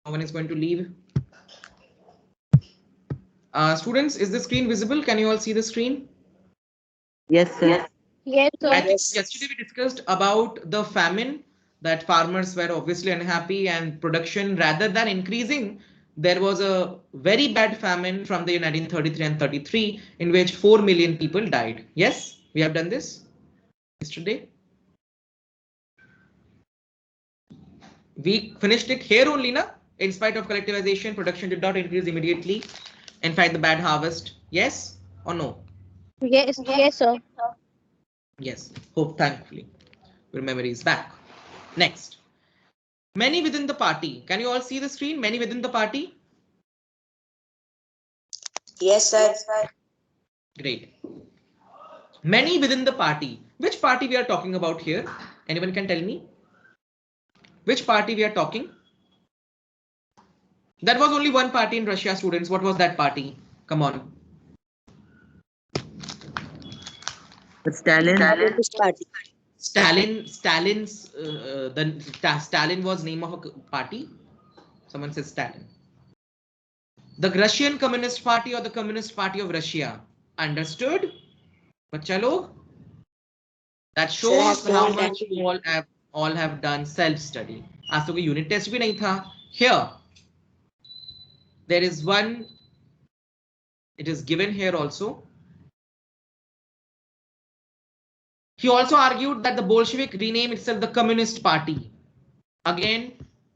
one is going to leave. Students, is the screen visible? Can you all see the screen? Yes, sir. Yes, I sir. think yesterday we discussed about the famine, that farmers were obviously unhappy and production rather than increasing. There was a very bad famine from the year 1933 and 33 in which 4 million people died. Yes, we have done this yesterday. We finished it here only, na? In spite of collectivization, production did not increase immediately. In fact, the bad harvest. Yes or no? Yes, yes, sir. Yes. Hope, thankfully, your memory is back. Next. Many within the party. Can you all see the screen? Many within the party. Yes, sir. Great. Many within the party. Which party we are talking about here? Anyone can tell me? Which party we are talking? That was only one party in Russia, students. What was that party? Come on. Stalin. Communist Party. Stalin was name of a party. Someone says Stalin. The Russian Communist Party or the Communist Party of Russia. Understood? Bachcha log? That shows Sir, I how have much told you all have done self-study. आज तो कोई unit test भी नहीं था. Here, there is one. It is given here also. He also argued that the Bolshevik rename itself the Communist Party. Again,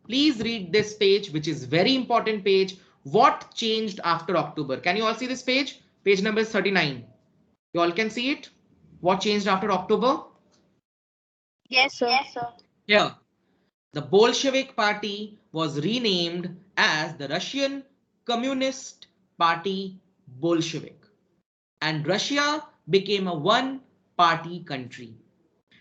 please read this page, which is very important page. What changed after October? Can you all see this page? Page number 39. You all can see it. What changed after October? Yes, sir. Here, the Bolshevik Party was renamed as the Russian Communist Party Bolshevik, and Russia became a one-party country.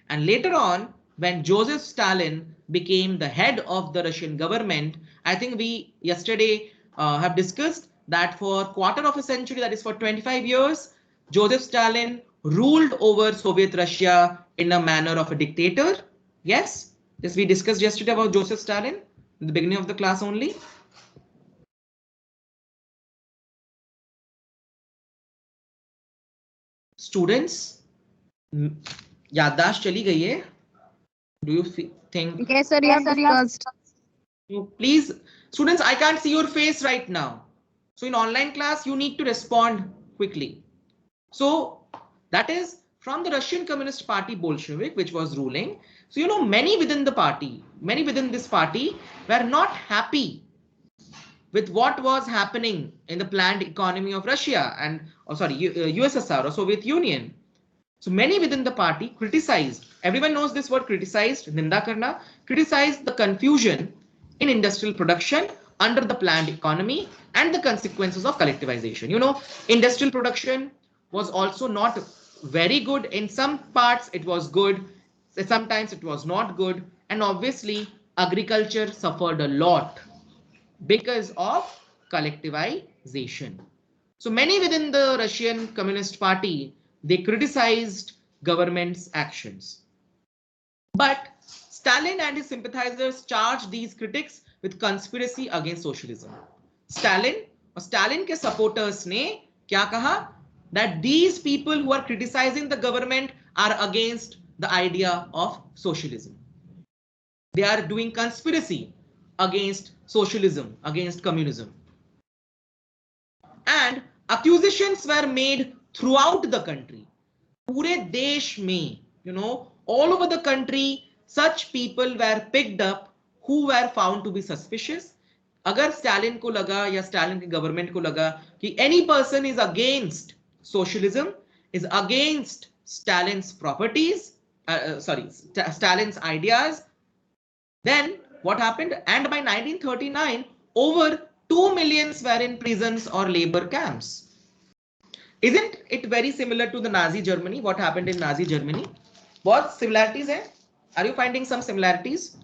And later on, when Joseph Stalin became the head of the Russian government, I think we yesterday have discussed that for a quarter of a century, that is for 25 years, Joseph Stalin ruled over Soviet Russia in a manner of a dictator. Yes, this we discussed yesterday about Joseph Stalin in the beginning of the class only. Students, याददाश्त चली गई है? Do you think? Yes, sir. You have discussed. Please, students, I can't see your face right now. So in online class, you need to respond quickly. So that is from the Russian Communist Party Bolshevik, which was ruling. So, you know, many within the party, many within this party were not happy with what was happening in the planned economy of Russia and, USSR or Soviet Union. So many within the party criticized, everyone knows this word criticized, ninda karna, criticized the confusion in industrial production under the planned economy and the consequences of collectivization. You know, industrial production was also not very good. In some parts it was good, sometimes it was not good, and obviously agriculture suffered a lot because of collectivization. So many within the Russian Communist Party, they criticized government's actions. But Stalin and his sympathizers charged these critics with conspiracy against socialism. Stalin के supporters ने क्या कहा? That these people who are criticizing the government are against the idea of socialism. They are doing conspiracy against socialism, against communism. And accusations were made throughout the country. पूरे देश में, you know, all over the country, such people were picked up who were found to be suspicious. अगर Stalin को लगा या Stalin के government को लगा कि any person is against socialism, is against Stalin's properties, Stalin's ideas, then what happened? And by 1939, over 2 millions were in prisons or labor camps. Isn't it very similar to the Nazi Germany? What happened in Nazi Germany? What similarities hai? Are you finding some similarities?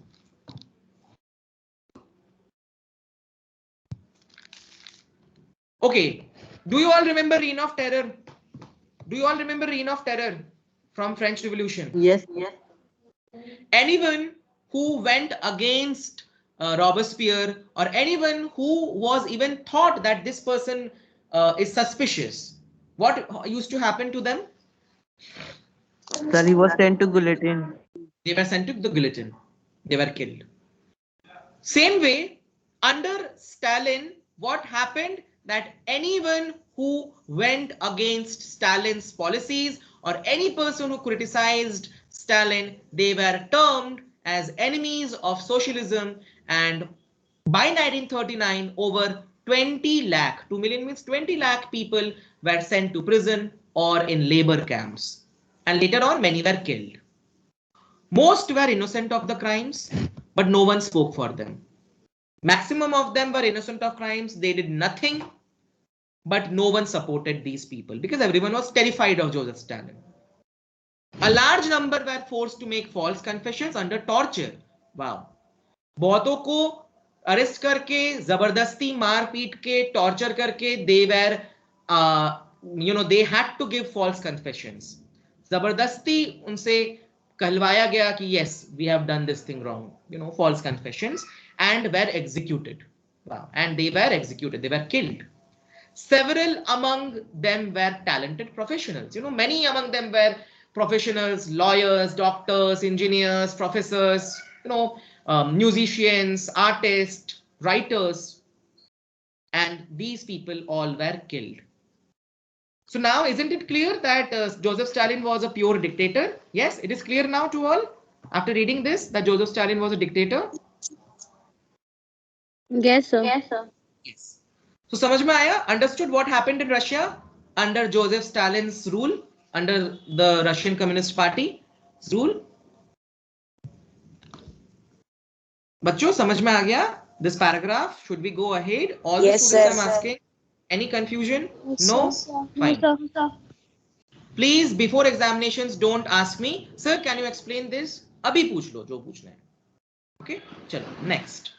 Okay. Do you all remember Reign of Terror? Do you all remember Reign of Terror from French Revolution? Yes. Anyone who went against Robespierre, or anyone who was even thought that this person is suspicious, what used to happen to them? Sir, he was sent to guillotine. They were sent to the guillotine. They were killed. Same way, under Stalin, what happened that anyone who went against Stalin's policies or any person who criticized Stalin, they were termed as enemies of socialism. And by 1939, over 20 lakh, 2 million means 20 lakh people were sent to prison or in labor camps. And later on, many were killed. Most were innocent of the crimes, but no one spoke for them. Maximum of them were innocent of crimes. They did nothing, but no one supported these people because everyone was terrified of Joseph Stalin. A large number were forced to make false confessions under torture. Wow. बहुतों को arrest करके जबरदस्ती मार पीट के torture करके they were they had to give false confessions. जबरदस्ती उनसे कहलवाया गया कि yes, we have done this thing wrong, false confessions, and were executed. Wow. And they were executed, they were killed. Several among them were talented professionals. Many among them were professionals, lawyers, doctors, engineers, professors, musicians, artists, writers, and these people all were killed. So now, isn't it clear that Joseph Stalin was a pure dictator? Yes, it is clear now to all after reading this that Joseph Stalin was a dictator. Yes, sir. Yes. So समझ में आया? Understood what happened in Russia under Joseph Stalin's rule, under the Russian Communist Party's rule? बच्चों समझ में आ गया? This paragraph, should we go ahead? All the students I'm asking. Any confusion? No? Fine. No, sir. Please, before examinations, don't ask me, sir, can you explain this? अभी पूछ लो जो पूछना है. Okay? चलो, next.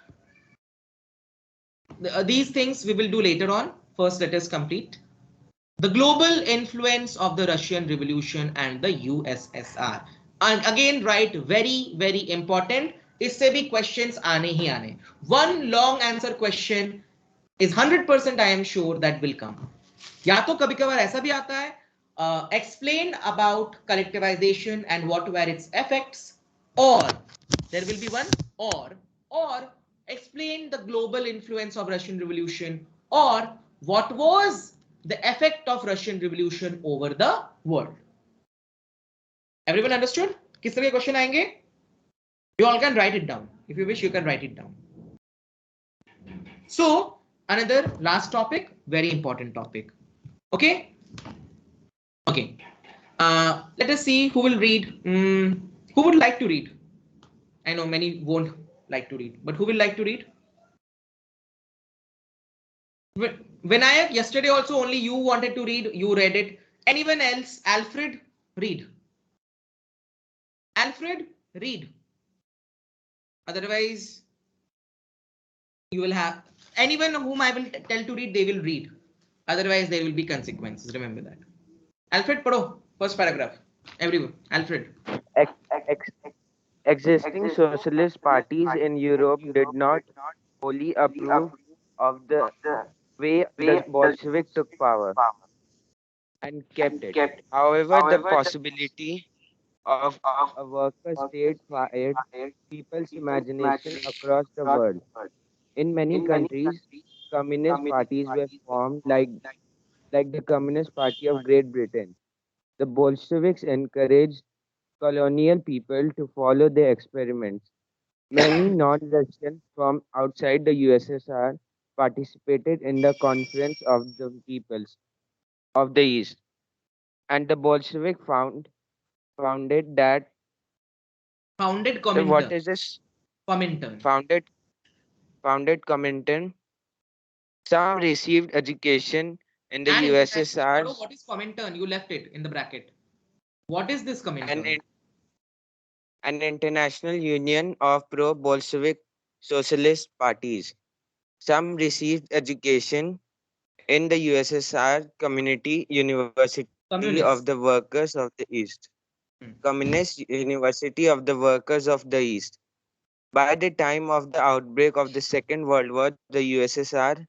These things we will do later on. First, let us complete. The global influence of the Russian Revolution and the USSR. And again, write very, very important. इससे भी questions आने ही आने. One long answer question is 100% I am sure that will come. या तो कभी कभार ऐसा भी आता है, explain about collectivization and what were its effects, or there will be one or explain the global influence of Russian Revolution, or what was the effect of Russian Revolution over the world. Everyone understood? किस तरह के question आएंगे? You all can write it down. If you wish, you can write it down. So, another last topic, very important topic. Okay? Okay. Let us see who will read. Who would like to read? I know many won't like to read, but who will like to read? Vinayak, yesterday also only you wanted to read. You read it. Anyone else? Alfred, read. Alfred, read. Otherwise, you will have anyone whom I will tell to read, they will read. Otherwise, there will be consequences. Remember that. Alfred, padho, first paragraph. Everyone, Alfred. Existing socialist parties in Europe did not wholly approve of the way the Bolsheviks took power and kept it. However, the possibility of a worker state fired people's imagination across the world. In many countries, communist parties were formed like the Communist Party of Great Britain. The Bolsheviks encouraged colonial people to follow their experiments. Many non-Russians from outside the USSR participated in the Conference of the Peoples of the East, and the Bolshevik founded that. Founded So Comintern. what is this? Comintern. Founded Comintern. Some received education in the And USSR. what is Comintern? You left it in the bracket. What is this Comintern? An international union of pro-Bolshevik socialist parties. Some received education in the USSR Community University of the Workers of the East. Communist University of the Workers of the East. By the time of the outbreak of the Second World War, the USSR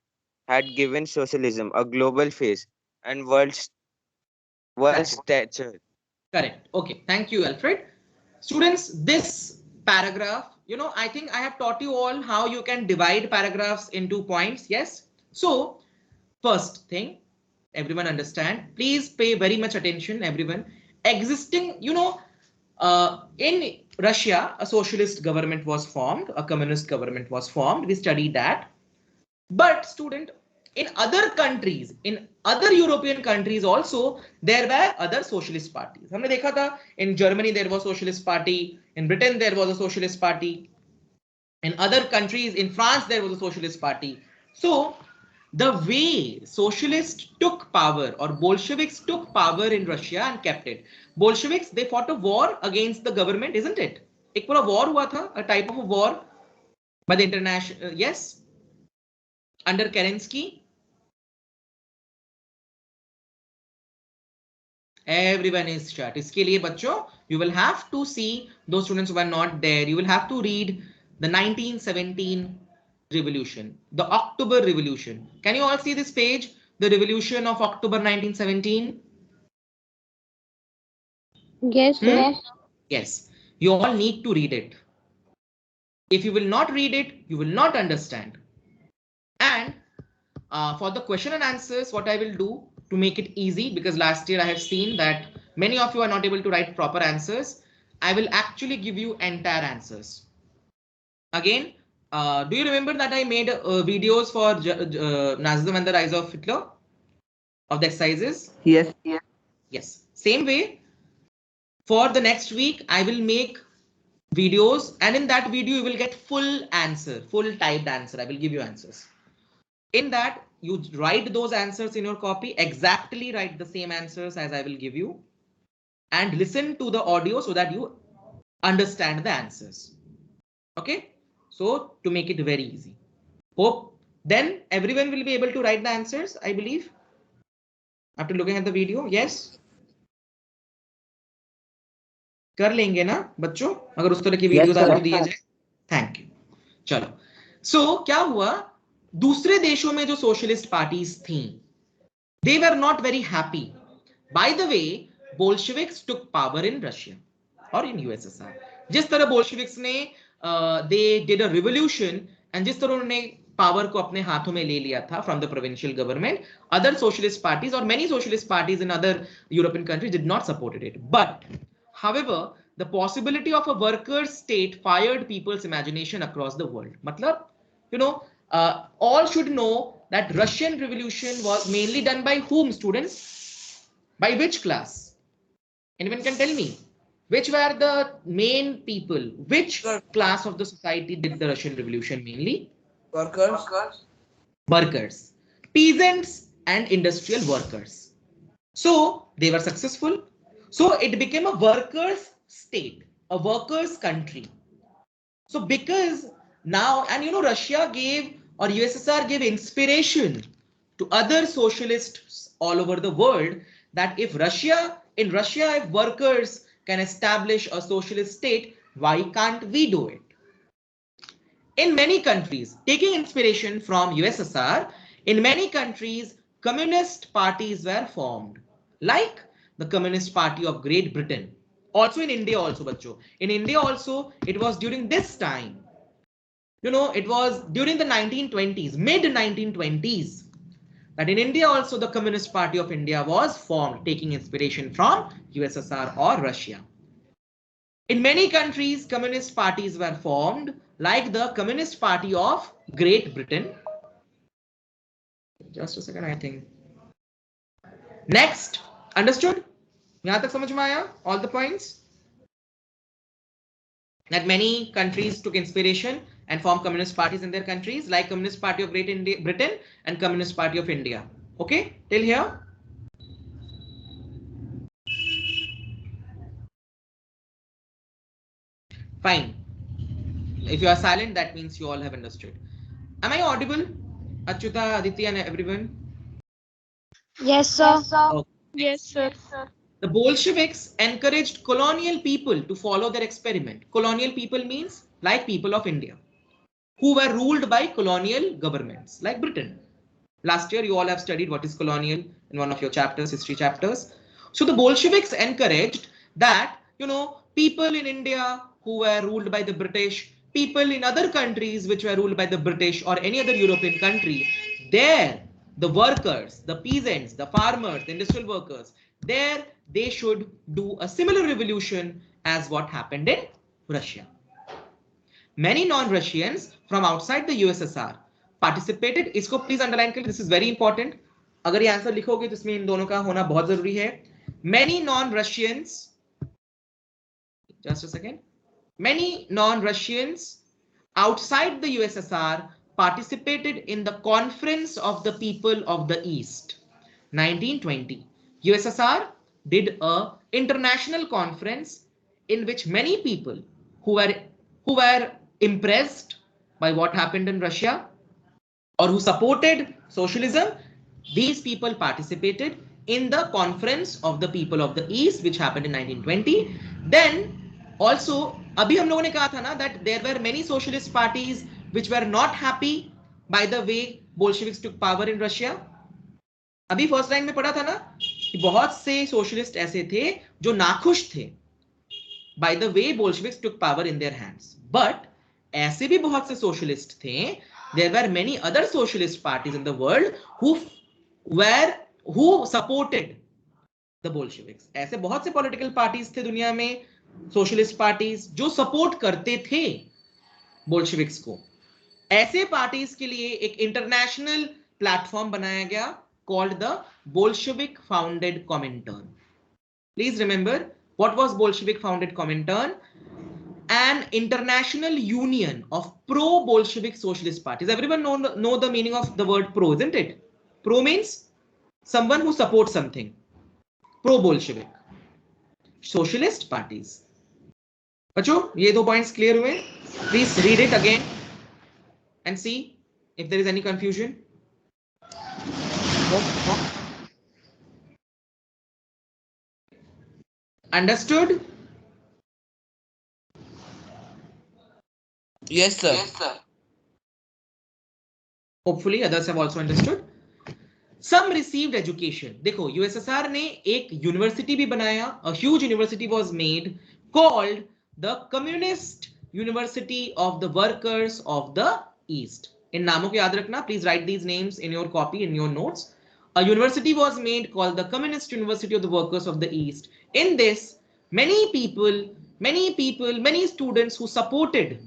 had given socialism a global face and world That's it. stature. Correct. Okay. Thank you, Alfred. Students, this paragraph, I think I have taught you all how you can divide paragraphs into points. Yes. So first thing, everyone understand, please pay very much attention, everyone. Existing, in Russia, a socialist government was formed, a communist government was formed. We studied that. But student, in other countries, in other European countries also, there were other socialist parties. हमने देखा था, in Germany there was socialist party, in Britain there was a socialist party, in other countries, in France there was a socialist party. So the way socialists took power, or Bolsheviks took power in Russia and kept it. Bolsheviks, they fought a war against the government, isn't it? एक पूरा war हुआ था, a type of a war by the international, yes, under Kerensky. Everyone is shut. इसके लिए बच्चों, you will have to see, those students who are not there, you will have to read the 1917 revolution, the October revolution. Can you all see this page? The revolution of October 1917. Yes, sir. Yes, you all need to read it. If you will not read it, you will not understand. And for the question and answers, what I will do to make it easy, because last year I have seen that many of you are not able to write proper answers, I will actually give you entire answers. Again, do you remember that I made videos for Nazism and the Rise of Hitler, of the exercises? Yes. Yes. Same way, for the next week, I will make videos, and in that video, you will get full answer, full typed answer. I will give you answers. In that, you write those answers in your copy, exactly write the same answers as I will give you, and listen to the audio so that you understand the answers. Okay, so to make it very easy, hope then everyone will be able to write the answers, I believe, after looking at the video. Yes, कर लेंगे ना बच्चों, अगर उस तरह की videos आपको दिए जाए. Thank you. चलो, सो क्या हुआ, दूसरे देशों में जो सोशलिस्ट पार्टीज थी, they were not very happy. By the way, Bolsheviks took power in Russia or in USSR. जिस तरह Bolsheviks ने they did a revolution, and जिस तरह उन्होंने पावर को अपने हाथों में ले लिया था from the provincial government, other socialist parties or many socialist parties in other European countries did not support it. But however, the possibility of a workers' state fired people's imagination across the world. मतलब, all should know that Russian Revolution was mainly done by whom, students? By which class? Anyone can tell me? Which were the main people? Which class of the society did the Russian Revolution mainly? Workers. Workers. Peasants and industrial workers. So they were successful. So it became a workers' state, a workers' country. So because now, and Russia gave, or USSR gave inspiration to other socialists all over the world, that if in Russia, if workers can establish a socialist state, why can't we do it? In many countries, taking inspiration from USSR, in many countries, communist parties were formed, like the Communist Party of Great Britain. Also in India also, bachcho. In India also, it was during this time. It was during the 1920s, mid 1920s, that in India also the Communist Party of India was formed, taking inspiration from USSR or Russia. In many countries, communist parties were formed, like the Communist Party of Great Britain. Just a second, I think. Next, understood? यहाँ तक समझ में आया? All the points? That many countries took inspiration and formed communist parties in their countries, like Communist Party of Great Britain and Communist Party of India. Okay, till here? Fine. If you are silent, that means you all have understood. Am I audible? Achyuta, Aditya, and everyone? Yes, sir. Okay. Yes, sir. The Bolsheviks encouraged colonial people to follow their experiment. Colonial people means like people of India, who were ruled by colonial governments like Britain. Last year, you all have studied what is colonial in one of your chapters, history chapters. So the Bolsheviks encouraged that, people in India who were ruled by the British, people in other countries which were ruled by the British or any other European country, there, the workers, the peasants, the farmers, the industrial workers, there they should do a similar revolution as what happened in Russia. Many non-Russians from outside the USSR participated. इसको please underline करें, this is very important. अगर ये answer लिखोगे तो इसमें इन दोनों का होना बहुत जरूरी है. Many non-Russians, just a second, many non-Russians outside the USSR participated in the Conference of the People of the East, 1920. USSR did a international conference in which many people who were impressed by what happened in Russia or who supported socialism, these people participated in the Conference of the People of the East, which happened in 1920. Then also, अभी हम लोगों ने कहा था ना that there were many socialist parties which were not happy by the way Bolsheviks took power in Russia. अभी first line में पढ़ा था ना कि बहुत से सोशलिस्ट ऐसे थे जो नाखुश थे by the way Bolsheviks took power in their hands. But ऐसे भी बहुत से सोशलिस्ट थे, there were many other socialist parties in the world who supported the Bolsheviks. ऐसे बहुत से political parties थे दुनिया में, socialist parties जो support करते थे Bolsheviks को. ऐसे parties के लिए एक international platform बनाया गया called the Bolshevik Founded Comintern. Please remember, what was Bolshevik Founded Comintern? An international union of pro-Bolshevik socialist parties. Everyone know the meaning of the word pro, isn't it? Pro means someone who supports something. Pro-Bolshevik. Socialist parties. बच्चों, ये दो points clear हुए? Please read it again and see if there is any confusion. Understood? Yes, sir. Hopefully others have also understood. Some received education. देखो, USSR ने एक university भी बनाया. A huge university was made called the Communist University of the Workers of the East. इन नामों को याद रखना. Please write these names in your copy, in your notes. A university was made called the Communist University of the Workers of the East. In this, many students who supported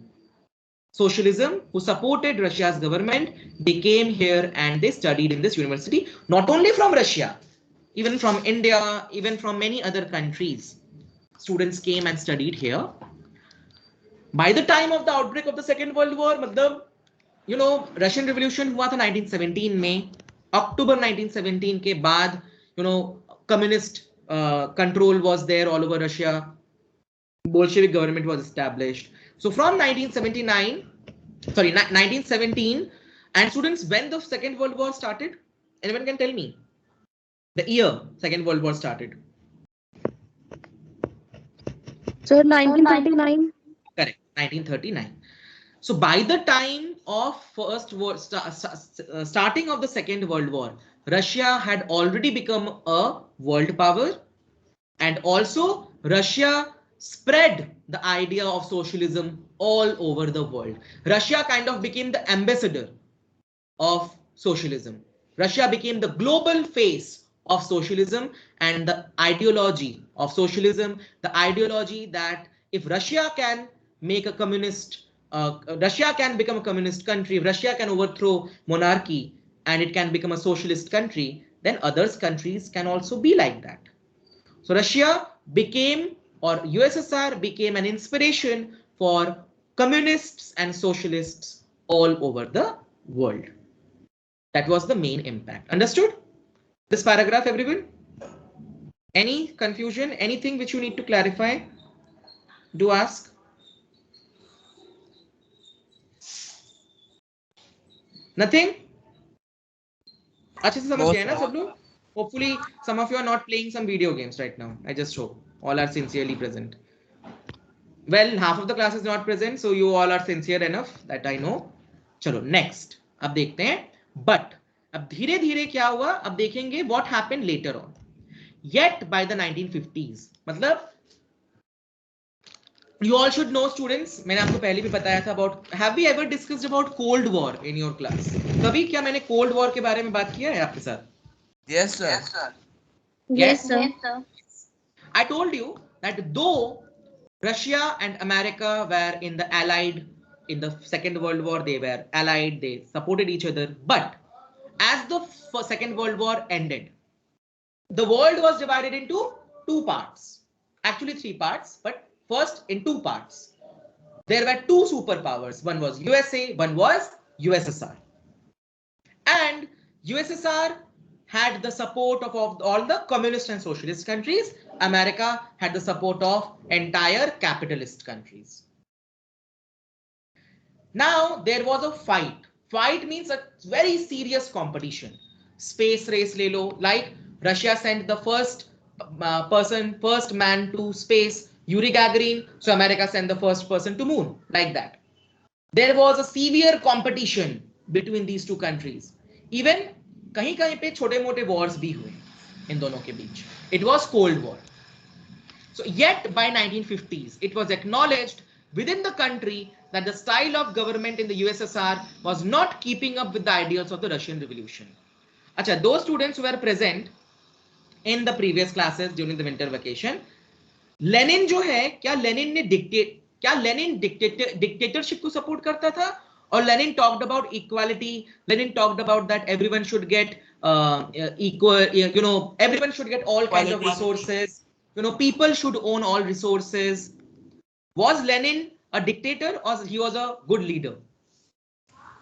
socialism, who supported Russia's government, they came here and they studied in this university, not only from Russia, even from India, even from many other countries. Students came and studied here. By the time of the outbreak of the Second World War, मतलब, Russian Revolution हुआ था 1917 में. October 1917 के बाद, communist control was there all over Russia. Bolshevik government was established. So from 1917, and students, when the Second World War started, anyone can tell me the year Second World War started? Sir, 1939. Correct, 1939. So by the time of starting of the Second World War, Russia had already become a world power, and also Russia spread the idea of socialism all over the world. Russia kind of became the ambassador of socialism. Russia became the global face of socialism and the ideology of socialism, the ideology that if Russia can make a communist, Russia can become a communist country, if Russia can overthrow monarchy and it can become a socialist country, then other countries can also be like that. So Russia became, or USSR became, an inspiration for communists and socialists all over the world. That was the main impact. Understood this paragraph, everyone? Any confusion, anything which you need to clarify? Do ask. Nothing? अच्छे से समझ गए ना सब लोग? Hopefully some of you are not playing some video games right now. I just hope all are sincerely present. Well, half of the class is not present, so you all are sincere enough, that I know. चलो next, अब देखते हैं. But अब धीरे धीरे क्या हुआ, अब देखेंगे what happened later on. Yet by the 1950s, मतलब you all should know students, मैंने आपको पहले भी बताया था about, have we ever discussed about Cold War in your class? कभी क्या मैंने Cold War के बारे में बात किया है आपके साथ? Yes, sir. Yes, sir. I told you that though Russia and America were in the Second World War, they were allied, they supported each other, but as the Second World War ended, the world was divided into two parts, actually three parts, but first in two parts. There were two superpowers, one was USA, one was USSR, and USSR had the support of all the communist and socialist countries. America had the support of entire capitalist countries. Now there was a fight. Fight means a very serious competition. Space race le lo, like Russia sent the first man to space, Yuri Gagarin, so America sent the first person to moon, like that. There was a severe competition between these two countries. Even कहीं कहीं पे छोटे मोटे wars भी हुए इन दोनों के बीच. It was Cold War. So yet by 1950s, it was acknowledged within the country that the style of government in the USSR was not keeping up with the ideals of the Russian Revolution. Acha, those students who were present in the previous classes during the winter vacation, Lenin जो है, क्या Lenin ने dictatorship को support करता था? Or Lenin talked about equality. Lenin talked about that everyone should get equal, everyone should get all kinds of resources. People should own all resources. Was Lenin a dictator or he was a good leader?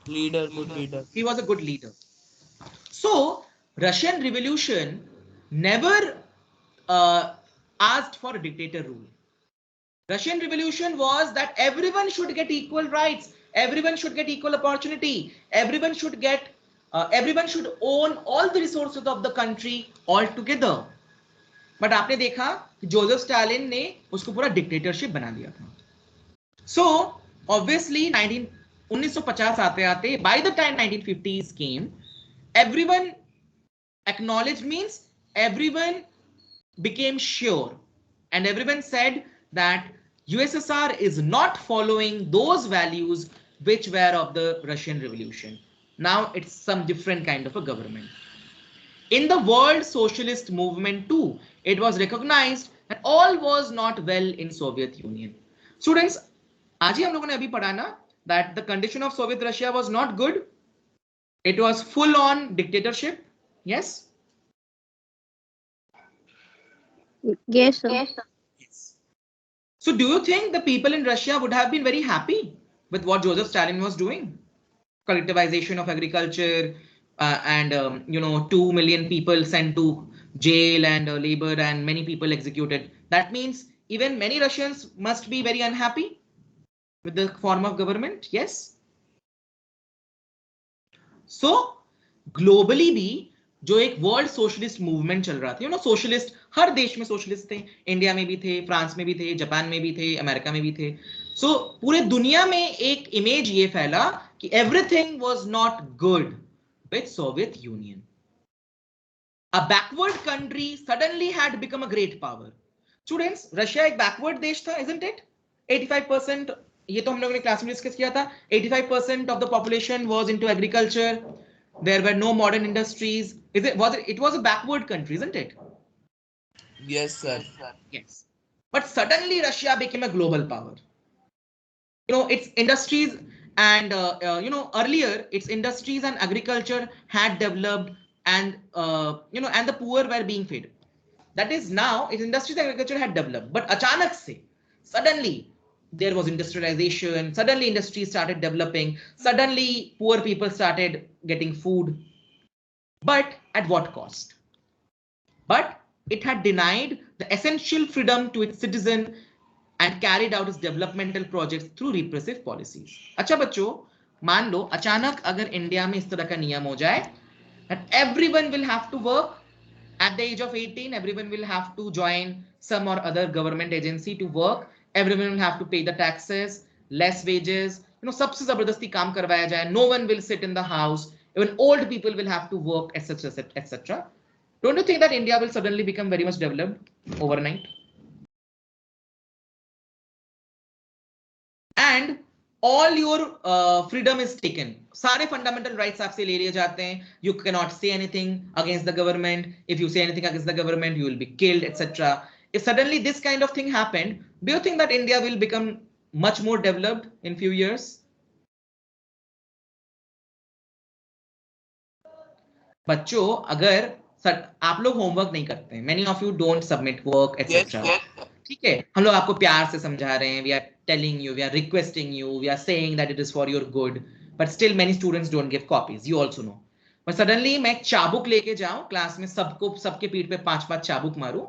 Good leader. He was a good leader. So Russian Revolution never asked for a dictator rule. Russian Revolution was that everyone should get equal rights. Everyone should get equal opportunity. Everyone should own all the resources of the country all together. But आपने देखा कि Joseph Stalin ने उसको पूरा dictatorship बना दिया था. So obviously 1950 आते आते, by the time 1950s came, everyone acknowledged, means everyone became sure, and everyone said that USSR is not following those values which were of the Russian Revolution. Now it's some different kind of a government. In the world socialist movement too, it was recognized that all was not well in Soviet Union. Students, आज ही हम लोगों ने अभी पढ़ा ना that the condition of Soviet Russia was not good. It was full on dictatorship. Yes? Yes, sir. Yes. So do you think the people in Russia would have been very happy with what Joseph Stalin was doing? Collectivization of agriculture, and 2 million people sent to jail and labor, and many people executed. That means even many Russians must be very unhappy with the form of government. Yes. So globally भी जो एक world socialist movement चल रहा था, socialist हर देश में socialist थे, India में भी थे, फ्रांस में भी थे, जापान में भी थे, अमेरिका में भी थे. सो पूरे दुनिया में एक इमेज ये फैला कि everything was not good with Soviet union. A backward country suddenly had become a great power. Students, Russia एक बैकवर्ड देश था, इजंट इट? 85%, ये तो हम लोगों ने क्लास में डिस्कस किया था, 85% of the population was into agriculture. There were no modern industries. It was a backward country, isn't it? Yes, sir. Yes. But suddenly Russia became a global power. Its industries and earlier its industries and agriculture had developed, and and the poor were being fed. That is, now its industries and agriculture had developed, but achanak se suddenly there was industrialization. Suddenly industry started developing. Suddenly poor people started getting food. But at what cost? But it had denied the essential freedom to its citizen and carried out its developmental projects through repressive policies. अच्छा बच्चों, मान लो अचानक अगर India में इस तरह का नियम हो जाए that everyone will have to work at the age of 18, everyone will have to join some or other government agency to work, everyone will have to pay the taxes, less wages, सबसे जबरदस्ती काम करवाया जाए, no one will sit in the house, even old people will have to work, etc, etc. Don't you think that India will suddenly become very much developed overnight? And all your freedom is taken. सारे fundamental rights आपसे ले लिए जाते हैं. You cannot say anything against the government. If you say anything against the government, you will be killed, etc. If suddenly this kind of thing happened, do you think that India will become much more developed in few years? बच्चों, अगर आप लोग homework नहीं करते हैं, many of you don't submit work, etc. ठीक है, हम लोग आपको प्यार से समझा रहे हैं, we are telling you, we are requesting you, we are saying that it is for your good, but still many students don't give copies, you also know. But suddenly मैं चाबुक लेके जाऊं क्लास में, सबके पीठ पे 5-5 चाबुक मारूं,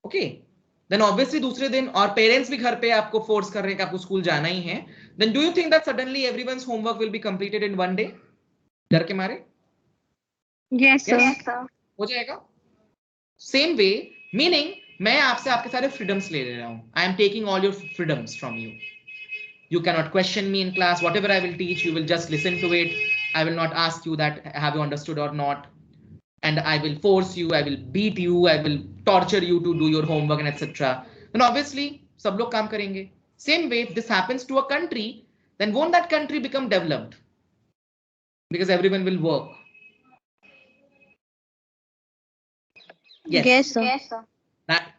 okay, then obviously दूसरे दिन, और पेरेंट्स भी घर पे आपको फोर्स कर रहे हैं कि आपको स्कूल जाना ही है, then do you think that suddenly everyone's homework will be completed in one day, डर के मारे? Yes, sir. हो जाएगा. Same way, meaning मैं आपसे आपके सारे freedoms ले रहा हूं. I am taking all your freedoms from you. You cannot question me in class. Whatever I will teach, you will just listen to it. I will not ask you that have you understood or not. And I will force you, I will beat you, I will torture you to do your homework and etc. Then obviously, सब लोग काम करेंगे. Same way, if this happens to a country, then won't that country become developed? Because everyone will work. Yes, sir. That,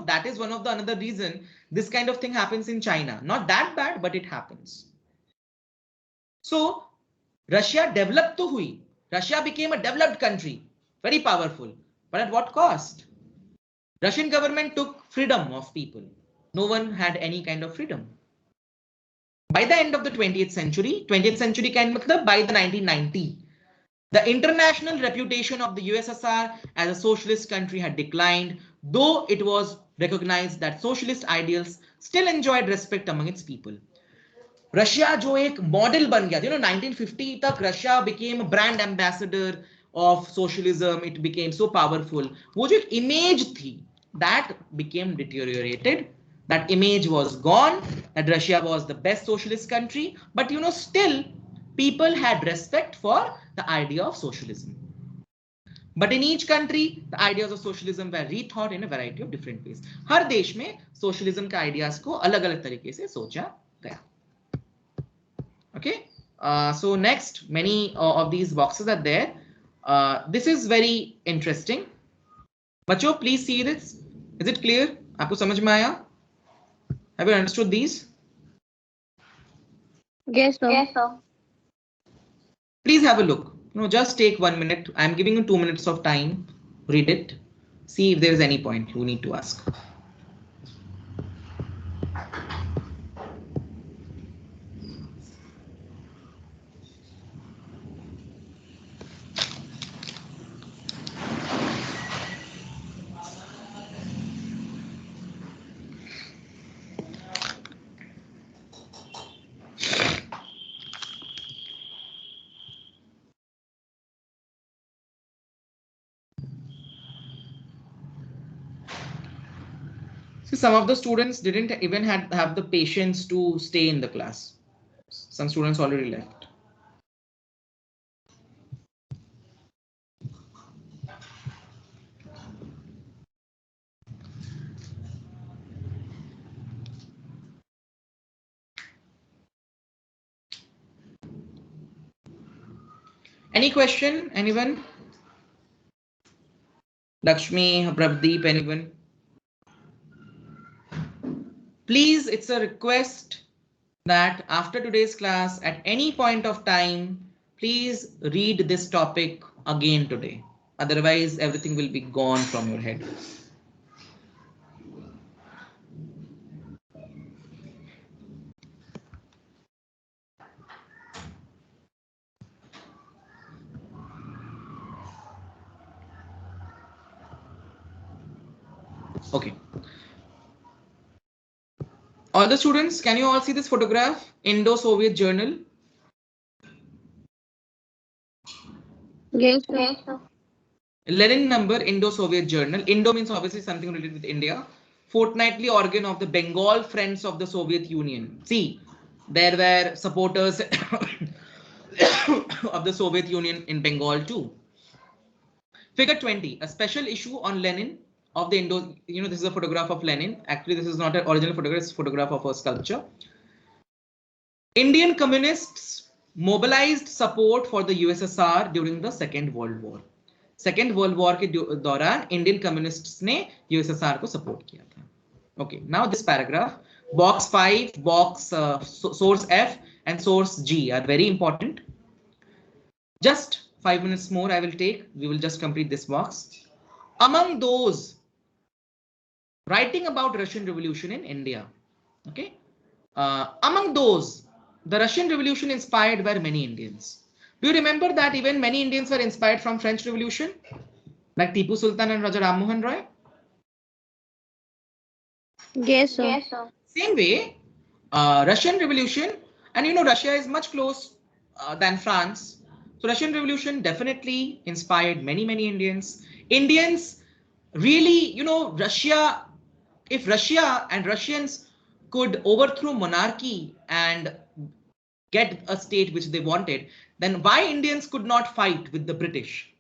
that is one of the another reason this kind of thing happens in China. Not that bad, but it happens. So Russia developed to hui. Russia became a developed country, very powerful, but at what cost? Russian government took freedom of people. No one had any kind of freedom. By the end of the 20th century kind matlab by the 1990, the international reputation of the USSR as a socialist country had declined, though it was recognized that socialist ideals still enjoyed respect among its people. Russia जो एक model बन गया, 1950 तक Russia became a brand ambassador of socialism, it became so powerful. वो जो एक image थी, that became deteriorated. That image was gone, that Russia was the best socialist country, but still people had respect for the idea of socialism. But in each country, the ideas of socialism were rethought in a variety of different ways. हर देश में socialism के ideas को अलग-अलग तरीके से सोचा गया. Okay, so next, many of these boxes are there. This is very interesting. बच्चों, please see this. Is it clear? आपको समझ में आया? Have you understood these? Yes, sir. Please have a look. Just take 1 minute. I'm giving you 2 minutes of time. Read it. See if there is any point you need to ask. See, some of the students didn't even have the patience to stay in the class. Some students already left. Any question? Anyone? Lakshmi, Prabdeep, anyone? Please, it's a request that after today's class, at any point of time, please read this topic again today. Otherwise, everything will be gone from your head. Okay. All the students, can you all see this photograph? Indo-Soviet journal. Yes, sir. Lenin number, Indo-Soviet journal. Indo means obviously something related with India. fortnightly organ of the Bengal Friends of the Soviet Union. See, there were supporters of the Soviet Union in Bengal too. Figure 20, a special issue on Lenin of the Indo. You know, this is a photograph of Lenin. Actually, this is not an original photograph, it's a photograph of a sculpture. Indian communists mobilized support for the USSR during the Second World War. Second World War के दौरान Indian communists ने USSR को support किया था. Okay, now this paragraph, box 5, box source F and source G are very important. Just 5 minutes more I will take. We will just complete this box. Among those writing about Russian Revolution in India, okay, among those, the Russian Revolution inspired were many Indians. Do you remember that even many Indians were inspired from French Revolution, like Tipu Sultan and Raja Ram Mohan Roy? Yes, sir. Yes, sir. Same way, Russian Revolution, and you know Russia is much close than France. So Russian Revolution definitely inspired many Indians. Indians really, you know, Russia, if Russia and Russians could overthrow monarchy and get a state which they wanted, then why Indians could not fight with the British?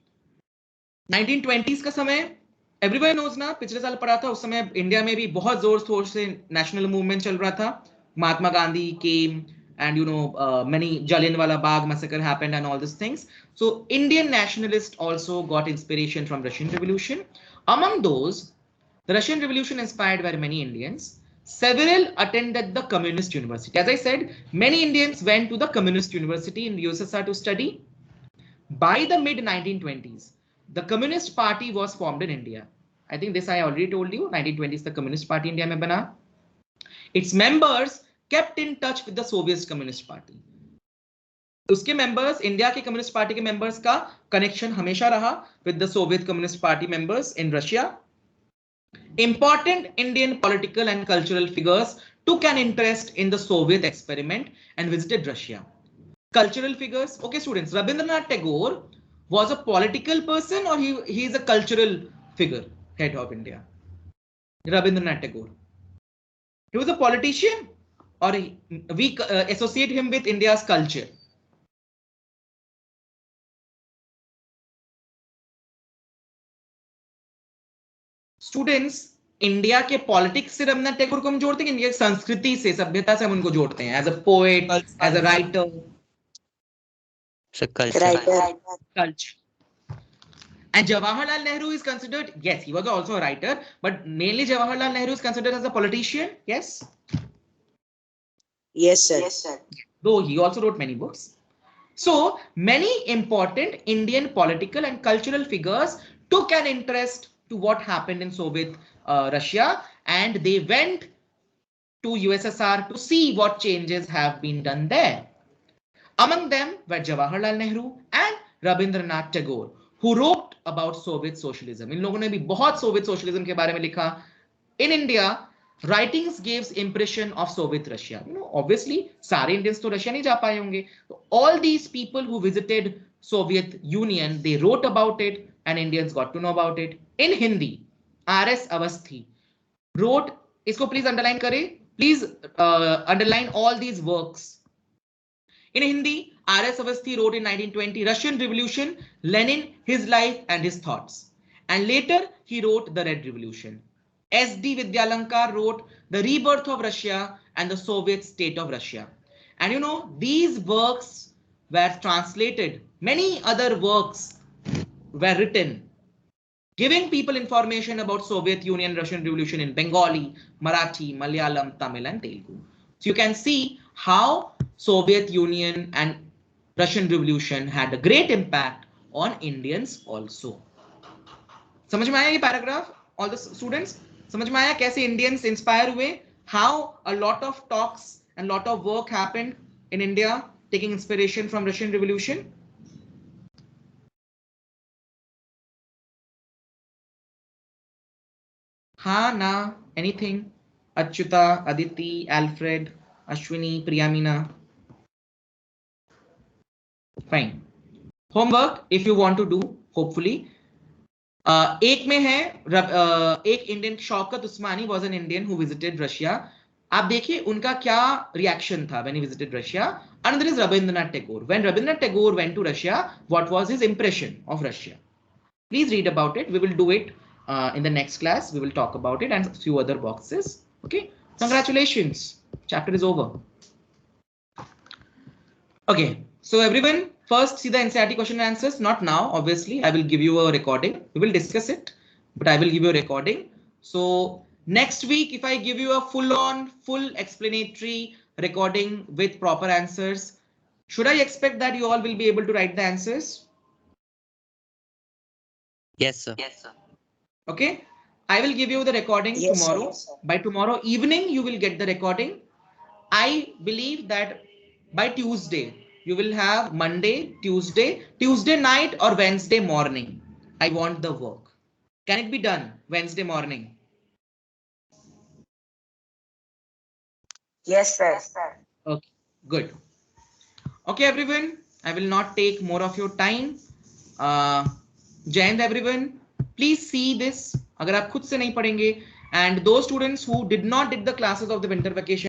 1920s का समय everyone knows ना, पिछले साल पढ़ा था, उस समय India में भी बहुत जोर शोर से नेशनल मूवमेंट चल रहा था. Mahatma Gandhi came and you know many Jallianwala Bagh massacre happened and all these things. So Indian nationalists also got inspiration from Russian Revolution. Among those, the Russian Revolution inspired were many Indians. Several attended the Communist University. As I said, many Indians went to the Communist University in the USSR to study. By the mid 1920s, the Communist Party was formed in India. I think this I already told you. 1920s, the Communist Party India mein bana. Its members kept in touch with the Soviet Communist Party. उसके members, India के Communist Party के members का connection हमेशा रहा with the Soviet Communist Party members in Russia. Important Indian political and cultural figures took an interest in the Soviet experiment and visited Russia. Cultural figures, okay students, Rabindranath Tagore was a political person or he is a cultural figure, head of India? Rabindranath Tagore. He was a politician or we associate him with India's culture? Students, India के politics से रविन्द्रनाथ टैगोर को हम जोड़ते हैं, India की संस्कृति से, सभ्यता से हम उनको जोड़ते हैं, as a poet, as a writer, culture. And Jawaharlal Nehru is considered, yes, he was also a writer, but mainly Jawaharlal Nehru is considered as a politician. Yes. Yes, sir. Yes, sir. Though he also wrote many books. So many important Indian political and cultural figures took an interest to what happened in Soviet Russia, and they went to USSR to see what changes have been done there. Among them were Jawaharlal Nehru and Rabindranath Tagore, who wrote about Soviet socialism. इन लोगों ने भी बहुत Soviet socialism के बारे में लिखा. In India, writings gives impression of Soviet Russia. You know, obviously, सारे Indians तो Russia नहीं जा पाए होंगे. So all these people who visited Soviet Union, they wrote about it, and Indians got to know about it. In Hindi, R.S. Avasthi wrote, इसको please underline करें, please underline all these works. In Hindi, R.S. Avasthi wrote in 1920, Russian Revolution, Lenin, his life and his thoughts. And later he wrote The Red Revolution. S.D. Vidyalankar wrote The Rebirth of Russia and the Soviet State of Russia. And you know, these works were translated. Many other works were written, giving people information about Soviet Union, Russian Revolution in Bengali, Marathi, Malayalam, Tamil and Telugu. So you can see how Soviet Union and Russian Revolution had a great impact on Indians also. समझ में आया ये paragraph? All the students, समझ में आया कैसे Indians inspire हुए? How a lot of talks and lot of work happened in India, taking inspiration from Russian Revolution. हाँ ना, anything? Achyuta, Aditi, Alfred, Ashwini, Priyamina. Fine. Homework, if you want to do, hopefully, एक में है एक Indian, Shaukat Usmani was an Indian who visited Russia. आप देखिए उनका क्या रिएक्शन था when he visited Russia. And there is Rabindranath Tagore. When Rabindranath Tagore went to Russia, what was his impression of Russia? Please read about it. We will do it in the next class. We will talk about it and a few other boxes. Okay. Congratulations. Chapter is over. Okay. So everyone, first see the NCERT question and answers. Not now, obviously. I will give you a recording. We will discuss it, but I will give you a recording. So next week, if I give you a full explanatory recording with proper answers, should I expect that you all will be able to write the answers? Yes, sir. Okay, I will give you the recording tomorrow. By tomorrow evening, you will get the recording. I believe that by Tuesday, you will have Monday, Tuesday night or Wednesday morning. I want the work. Can it be done Wednesday morning? Yes, sir. Okay, good. Okay, everyone, I will not take more of your time. Jai Hind everyone. Please see this. अगर आप खुद से नहीं पढ़ेंगे, and those students who did not did the classes of the winter vacation,